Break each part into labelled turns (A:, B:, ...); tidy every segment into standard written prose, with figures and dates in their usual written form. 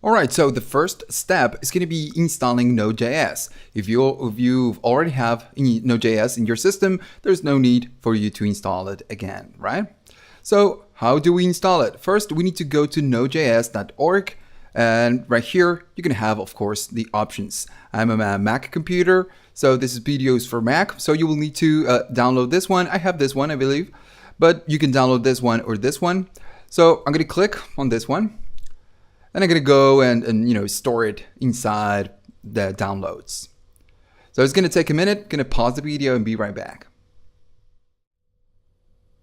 A: All right, so the first step is going to be installing Node.js. If you already have Node.js in your system, there's no need for you to install it again, right? So how do we install it? First, we need to go to nodejs.org, and right here, you're going to have, of course, the options. I'm a Mac computer, so this video is for Mac, so you will need to download this one. I have this one, I believe, but you can download this one or this one. So I'm going to click on this one. And I'm going to go and store it inside the downloads. So it's going to take a minute, going to pause the video and be right back.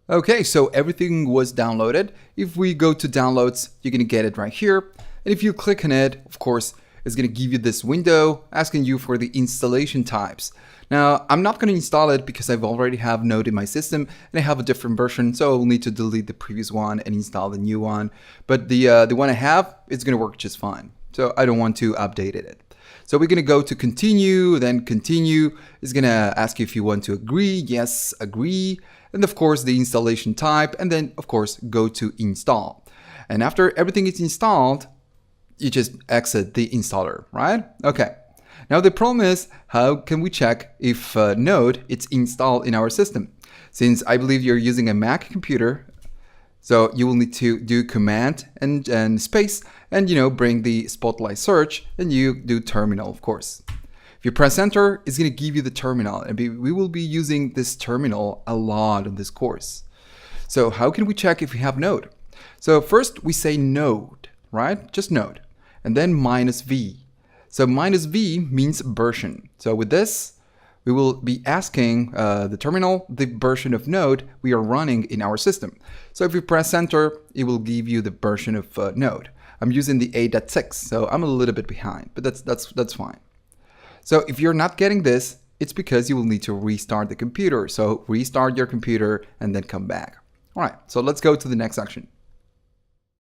A: Okay, so everything was downloaded. If we go to downloads, you're going to get it right here. And if you click on it, of course, it's going to give you this window asking you for the installation types. Now, I'm not going to install it because I've already have Node in my system and I have a different version, so I'll need to delete the previous one and install the new one. But the one I have, it's going to work just fine. So I don't want to update it. So we're going to go to continue, then continue. It's going to ask you if you want to agree. Yes, agree. And of course, the installation type, and then of course, go to install. And after everything is installed, you just exit the installer, right? Okay. Now the problem is, how can we check if Node is installed in our system? Since I believe you're using a Mac computer, so you will need to do command and space and bring the spotlight search, and you do terminal, of course. If you press enter, it's going to give you the terminal, and we will be using this terminal a lot in this course. So how can we check if we have Node? So first we say Node, right? Just Node, and then -v. So -v means version. So with this, we will be asking the terminal the version of Node we are running in our system. So if you press enter, it will give you the version of Node. I'm using the 8.6, so I'm a little bit behind, but that's fine. So if you're not getting this, it's because you will need to restart the computer. So restart your computer and then come back. All right, so let's go to the next section.